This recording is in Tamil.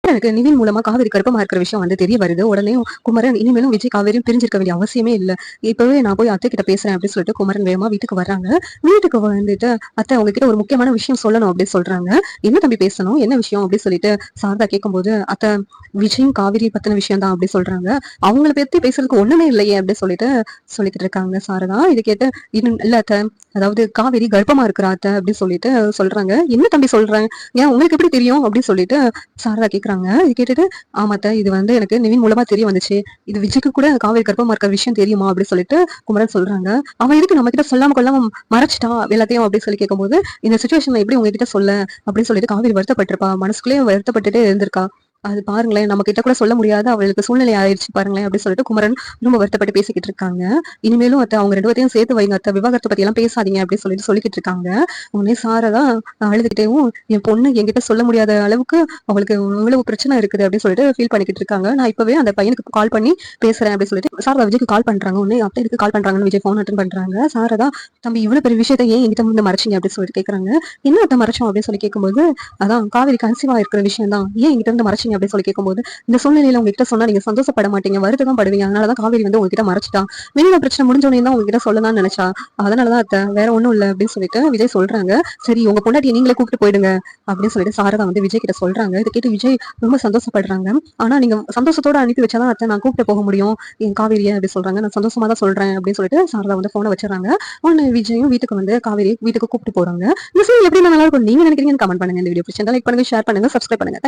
குமரனுக்கு நிவின் மூலமா காவேரி கர்ப்பமா இருக்கிற விஷயம் வந்து தெரிய வருது. உடனே குமரன் இனிமேலும் விஜய் காவேரியும் பிரிஞ்சிருக்க வேண்டிய அவசியமே இல்ல. இப்பவே நான் போய் அத்தை கிட்ட பேசுறேன் அப்படின்னு சொல்லிட்டு குமரன் வேகமா வீட்டுக்கு வர்றாங்க. வீட்டுக்கு வந்துட்டு அத்தை உங்ககிட்ட ஒரு முக்கியமான விஷயம் சொல்லணும் அப்படின்னு சொல்றாங்க. என்ன தம்பி பேசணும்? என்ன விஷயம் அப்படின்னு சொல்லிட்டு சாரதா கேட்கும்போது, அத்தை விஜயும் காவேரி பத்தின விஷயம் தான் அப்படி சொல்றாங்க. அவங்கள பத்தி பேசுறதுக்கு ஒண்ணுமே இல்லையே அப்படின்னு சொல்லிட்டு சொல்லிக்கிட்டு இருக்காங்க சாரதா. இது கேட்டு இன்னும் இல்ல அத்தை, அதாவது காவேரி கர்ப்பமா இருக்கிறா அத்தை அப்படின்னு சொல்லிட்டு சொல்றாங்க. என்ன தம்பி சொல்றாங்க? ஏன் உங்களுக்கு எப்படி தெரியும் அப்படின்னு சொல்லிட்டு சாரதா கேக்குறாங்க. இது கேட்டுட்டு ஆமாத்த இது வந்து எனக்கு நிவின் மூலமா தெரிய வந்துச்சு. இது விஜய்க்கு கூட காவேரி கர்ப்பமா இருக்கிற விஷயம் தெரியுமா அப்படின்னு சொல்லிட்டு குமரன் சொல்றாங்க. அவன் எதுக்கு நம்ம கிட்ட சொல்லாம கொள்ளாம மறைச்சிட்டா எல்லாத்தையும் அப்படின்னு சொல்லி கேட்கும்போது, இந்த சுச்சுவேஷன்ல எப்படி உங்ககிட்ட சொல்ல அப்படின்னு சொல்லிட்டு காவேரி வருத்தப்பட்டிருப்பா. மனசுக்குள்ளேயே வருத்தப்பட்டுட்டே இருந்திருக்கா. அது பாருங்களேன் நம்ம கிட்ட கூட சொல்ல முடியாத அவளுக்கு சூழ்நிலை ஆயிடுச்சு பாருங்களேன் அப்படின்னு சொல்லிட்டு குமரன் ரொம்ப வருத்தப்பட்டு பேசிக்கிட்டு இருக்காங்க. இனிமேலும் அத்தை அவங்க 2 பேத்தையும் சேர்த்து வைங்க அத்தை, விவாகரத்தை பத்தி எல்லாம் பேசாதீங்க அப்படின்னு சொல்லிட்டு சொல்லிக்கிட்டு இருக்காங்க. உடனே சாரதா அழுதுகிட்டேவும் என் பொண்ணு என்கிட்ட சொல்ல முடியாத அளவுக்கு அவளுக்கு இவ்வளவு பிரச்சனை இருக்குது அப்படின்னு சொல்லிட்டு ஃபீல் பண்ணிக்கிட்டு இருக்காங்க. நான் இப்பவே அந்த பையனுக்கு கால் பண்ணி பேசுறேன் அப்படின்னு சொல்லிட்டு சாரதா விஜய்க்கு கால் பண்றாங்க. உடனே அத்தை இதுக்கு கால் பண்றாங்கன்னு விஜய் போன் அட்டன் பண்றாங்க. சாரதா தம்பி இவ்வளவு பெரிய விஷயத்த ஏன் என்கிட்ட வந்து மறைச்சிங்க அப்படின்னு சொல்லிட்டு கேக்குறாங்க. என்ன அத்தை மறைச்சோம் அப்படின்னு சொல்லி கேட்கும்போது, அதான் காவேரி கன்சீவா இருக்கிற விஷயம் தான் ஏன் என்கிட்ட இருந்து மறைச்சிங்க அப்படின்னு சொல்லி கேட்கும்போது, இந்த சூழ்நிலையில உங்ககிட்ட சொன்னா நீங்க சந்தோஷப்பட மாட்டீங்க, வருத்தம் படுவீங்க, அதனாலதான் காவேரி வந்து உங்ககிட்ட மறைச்சிட்டா. வெளியில பிரச்சனை முடிஞ்சோடனே தான் உங்ககிட்ட சொல்லலாம்னு நினைச்சா, அதனாலதான் அத்தை வேற ஒண்ணும் இல்ல அப்படின்னு சொல்லிட்டு விஜய் சொல்றாங்க. சரி உங்க பொண்டாட்டியை நீங்களே கூப்பிட்டு போயிடுங்க அப்படின்னு சொல்லிட்டு சாரதா வந்து விஜய் கிட்ட சொல்றாங்க. இதை கேட்டு விஜய் ரொம்ப சந்தோஷப்படுறாங்க. ஆனா நீங்க சந்தோஷத்தோட அனுப்பி வச்சாதான் அத்தை நான் கூப்பிட்டு போக முடியும் என் காவேரியை அப்படி சொல்றாங்க. நான் சந்தோஷமா தான் சொல்றேன் அப்படின்னு சொல்லிட்டு சாரதா வந்து போனை வச்சிடறாங்க. உடனே விஜயும் வீட்டுக்கு வந்து காவேரி வீட்டுக்கு கூப்பிட்டு போறாங்க. இந்த சீன் எப்படி நல்லா இருக்கும் நீங்க நினைக்கிறீங்கன்னு கமெண்ட் பண்ணுங்க. இந்த வீடியோ பிடிச்சிருந்தா லைக் பண்ணுங்க, ஷேர் பண்ணுங்க, சப்ஸ்கிரைப் பண்ணுங்க. தேங்க்யூ.